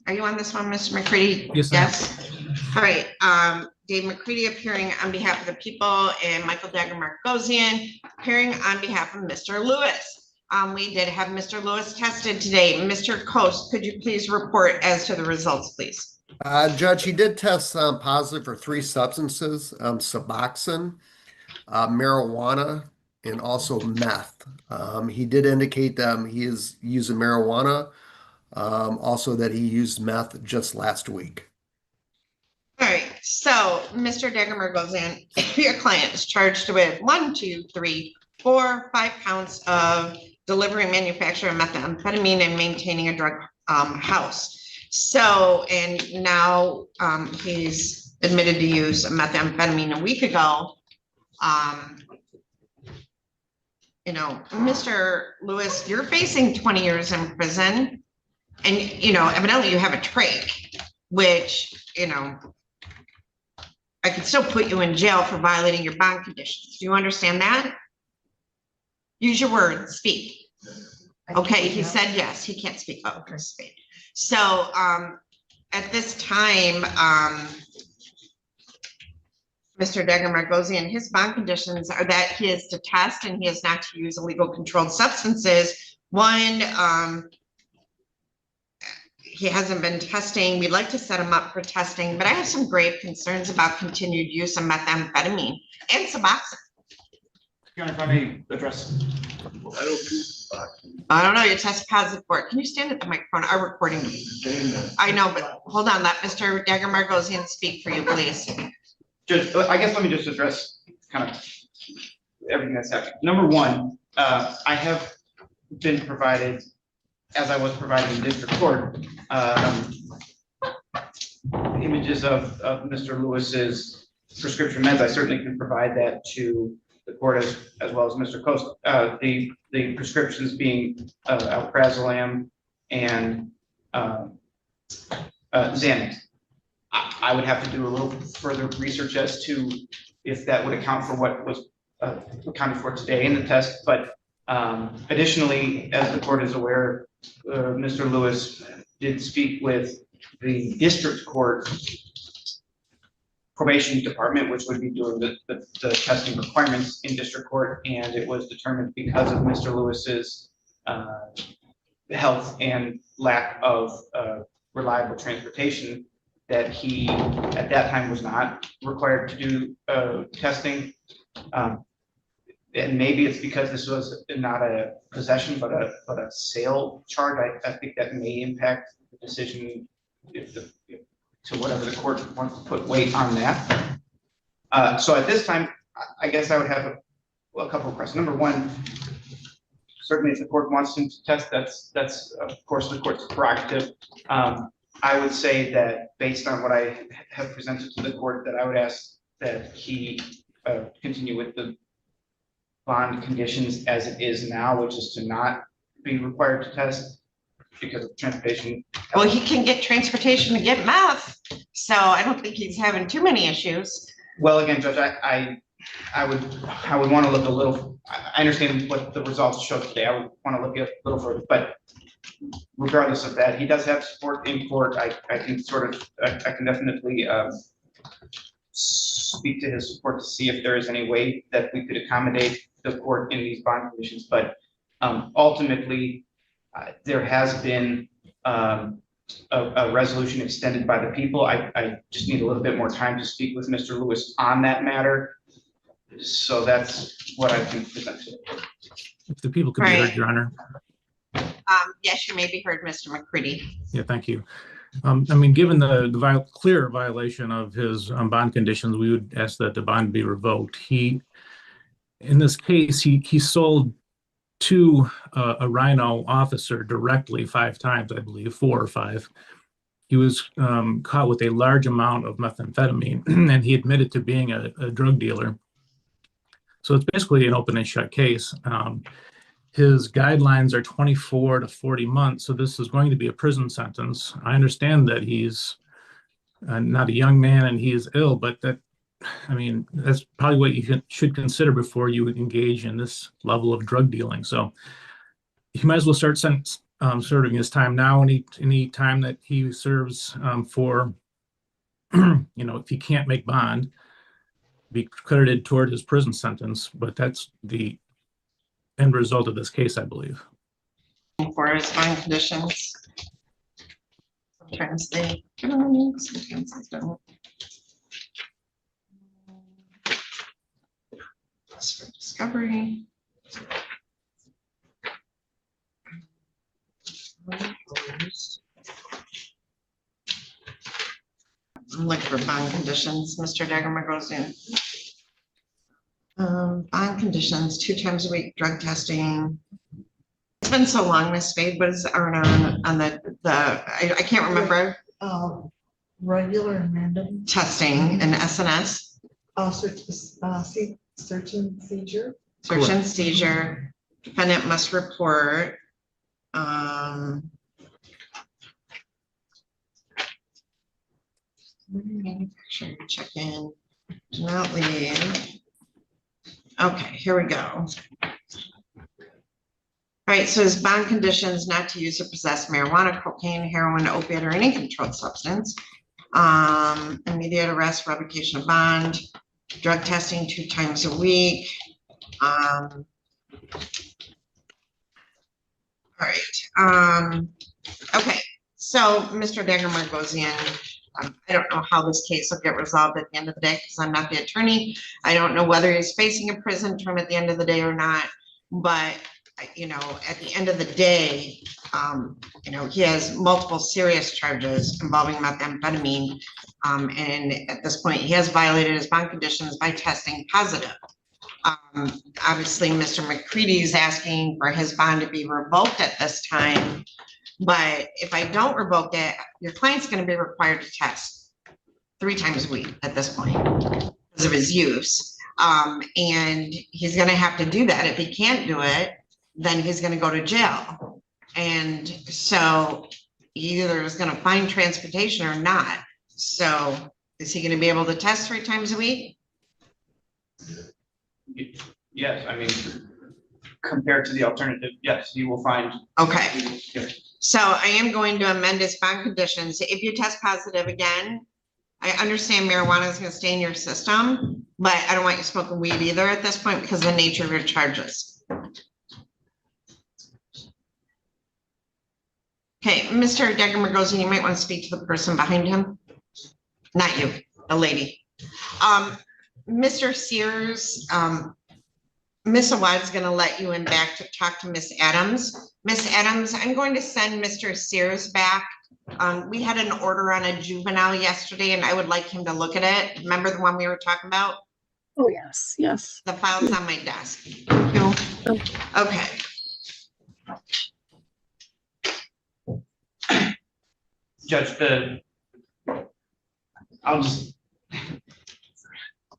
Are you on this one, Mr. McCready? Yes, Yes. All right. Dave McCready appearing on behalf of the people and Michael Dagger-Markosian appearing on behalf of Mr. Lewis. We did have Mr. Lewis tested today. Mr. Coast, could you please report as to the results, please? Judge, he did test positive for 3 substances, Suboxone, marijuana, and also meth. He did indicate that he is using marijuana, also that he used meth just last week. All right, so Mr. Dagger-Markosian, your client is charged with 1, 2, 3, 4, 5 counts of delivering, manufacturing methamphetamine and maintaining a drug house. So, and now he's admitted to use methamphetamine a week ago. You know, Mr. Lewis, you're facing 20 years in prison, and you know, evidently you have a trach, which, you know, I could still put you in jail for violating your bond conditions. Do you understand that? Use your words, speak. Okay, he said yes, he can't speak. Oh, okay, speak. So at this time, Mr. Dagger-Markosian, his bond conditions are that he is to test and he is not to use illegal controlled substances. One, he hasn't been testing. We'd like to set him up for testing, but I have some grave concerns about continued use of methamphetamine and Suboxone. Your Honor, if I may address. I don't know, you test positive for it. Can you stand at the microphone? I'm recording. I know, but hold on, let Mr. Dagger-Markosian speak for you, please. Judge, I guess let me just address kind of everything that's happening. Number one, I have been provided, as I was provided in district court, images of Mr. Lewis's prescription meds. I certainly can provide that to the court as well as Mr. Coast. The prescriptions being alprazolam and Xanax. I would have to do a little further research as to if that would account for what was accounted for today in the test. But additionally, as the court is aware, Mr. Lewis did speak with the district court probation department, which would be doing the testing requirements in district court, and it was determined because of Mr. Lewis's health and lack of reliable transportation that he at that time was not required to do testing. And maybe it's because this was not a possession but a sale charge. I think that may impact the decision to whatever the court wants to put weight on that. So at this time, I guess I would have a couple of questions. Number one, certainly if the court wants him to test, that's of course the court's prerogative. I would say that based on what I have presented to the court, that I would ask that he continue with the bond conditions as it is now, which is to not be required to test because of transportation. Well, he can get transportation to get meth, so I don't think he's having too many issues. Well, again, Judge, I would want to look a little. I understand what the results show today. I would want to look at a little further, but regardless of that, he does have support in court. I think sort of I can definitely speak to his support to see if there is any way that we could accommodate the court in these bond conditions. But ultimately, there has been a resolution extended by the people. I just need a little bit more time to speak with Mr. Lewis on that matter. So that's what I can present to the court. If the people could be heard, Your Honor. Yes, you may be heard, Mr. McCready. Yeah, thank you. I mean, given the clear violation of his bond conditions, we would ask that the bond be revoked. In this case, he sold to a Rhino officer directly 5 times, I believe, 4 or 5. He was caught with a large amount of methamphetamine, and he admitted to being a drug dealer. So it's basically an open and shut case. His guidelines are 24 to 40 months, so this is going to be a prison sentence. I understand that he's not a young man and he is ill, but I mean, that's probably what you should consider before you engage in this level of drug dealing. So you might as well start serving his time now. Any time that he serves for, if he can't make bond, be credited toward his prison sentence. But that's the end result of this case, I believe. For his bond conditions. Sometimes they, sometimes they don't. Just for discovery. I'm looking for bond conditions. Mr. Daggerman goes in. Bond conditions, 2 times a week, drug testing. It's been so long, Miss Spade, what is on I can't remember. Regular and random, Testing and SNS, search and seizure. search and seizure, defendant must report. Manufacturer check in, do not leave. Okay, here we go. All right, so his bond conditions not to use or possess marijuana, cocaine, heroin, opiate, or any controlled substance. Immediate arrest, revocation of bond, drug testing 2 times a week. All right. Okay, so Mr. Daggermark goes in. I don't know how this case will get resolved at the end of the day because I'm not the attorney. I don't know whether he's facing a prison term at the end of the day or not, but at the end of the day, he has multiple serious charges involving methamphetamine. And at this point, he has violated his bond conditions by testing positive. Obviously, Mr. McCready is asking for his bond to be revoked at this time. But if I don't revoke it, your client's going to be required to test 3 times a week at this point because of his use. And he's going to have to do that. If he can't do it, then he's going to go to jail. And so he either is going to find transportation or not. So is he going to be able to test 3 times a week? Yes, I mean, compared to the alternative, yes, you will find. Okay. So I am going to amend his bond conditions. If you test positive again, I understand marijuana is going to stay in your system, but I don't want you smoking weed either at this point because of the nature of your charges. Okay, Mr. Degger-Mergosi, you might want to speak to the person behind him. Not you, the lady. Mr. Sears, Miss Awad's going to let you in back to talk to Miss Adams. Miss Adams, I'm going to send Mr. Sears back. We had an order on a juvenile yesterday and I would like him to look at it. Remember the one we were talking about? Oh, yes, yes. The file's on my desk. Thank you. Okay. Judge,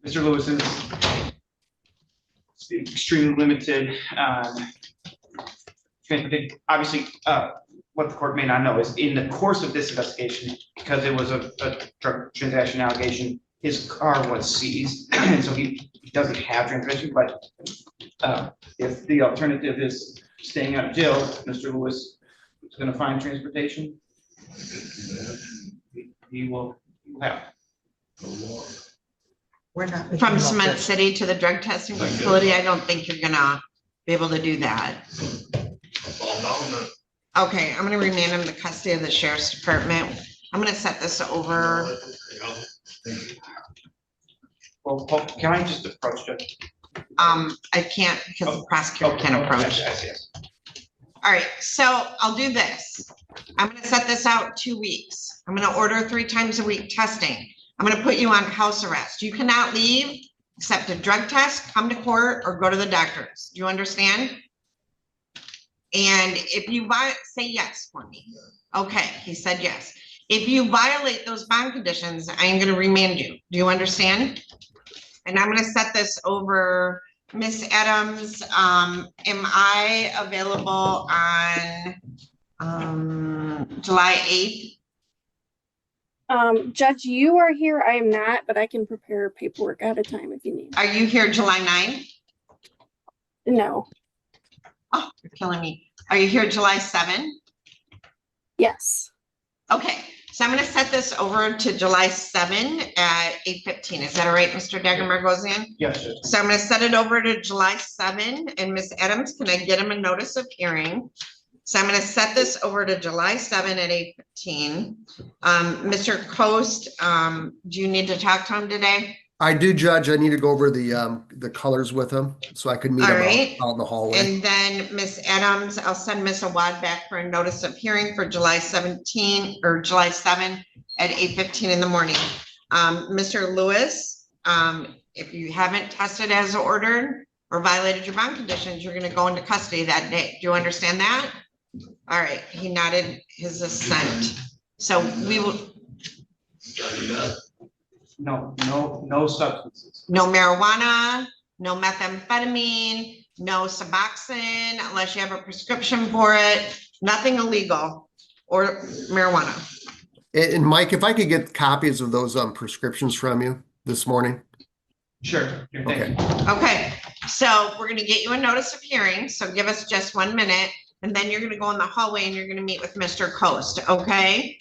Mr. Lewis is extremely limited. Obviously, what the court may not know is in the course of this investigation, because it was a drug transaction allegation, his car was seized, and so he doesn't have transportation. But if the alternative is staying out of jail, Mr. Lewis is going to find transportation. He will have. We're not. From Cement City to the drug testing facility, I don't think you're gonna be able to do that. Okay, I'm gonna remand him the custody of the sheriff's department. I'm gonna set this over. Well, can I just approach it? I can't because the prosecutor can't approach. Yes. All right, so I'll do this. I'm gonna set this out 2 weeks. I'm gonna order 3 times a week testing. I'm gonna put you on house arrest. You cannot leave except a drug test, come to court, or go to the doctors. Do you understand? And if you say yes for me. Okay, he said yes. If you violate those bond conditions, I am gonna remand you. Do you understand? And I'm gonna set this over. Miss Adams, am I available on July 8th? Judge, you are here. I am not, but I can prepare paperwork ahead of time if you need. Are you here July 9th? No, Oh, you're killing me. Are you here July 7th? Yes. Okay, so I'm gonna set this over to July 7 at 8:15. Is that all right, Mr. Dagger Margosian? Yes, Judge. So I'm gonna set it over to July 7, and Ms. Adams, can I get him a notice of hearing? So I'm gonna set this over to July 7 at 8:15. Mr. Coast, do you need to talk to him today? I do, Judge. I need to go over the colors with him so I could meet All him right. out in the hallway. And then Ms. Adams, I'll send Ms. Awad back for a notice of hearing for July 17 or July 7 at 8:15 in the morning. Mr. Lewis, if you haven't tested as ordered or violated your bond conditions, you're gonna go into custody that day. Do you understand that? All right, he nodded his assent. So we will, No substances. no marijuana, no methamphetamine, no Suboxone, unless you have a prescription for it, nothing illegal or marijuana. And Mike, if I could get copies of those prescriptions from you this morning. Sure. Thank Okay. you. Okay, so we're gonna get you a notice of hearing, so give us just 1 minute, and then you're gonna go in the hallway and you're gonna meet with Mr. Coast, okay?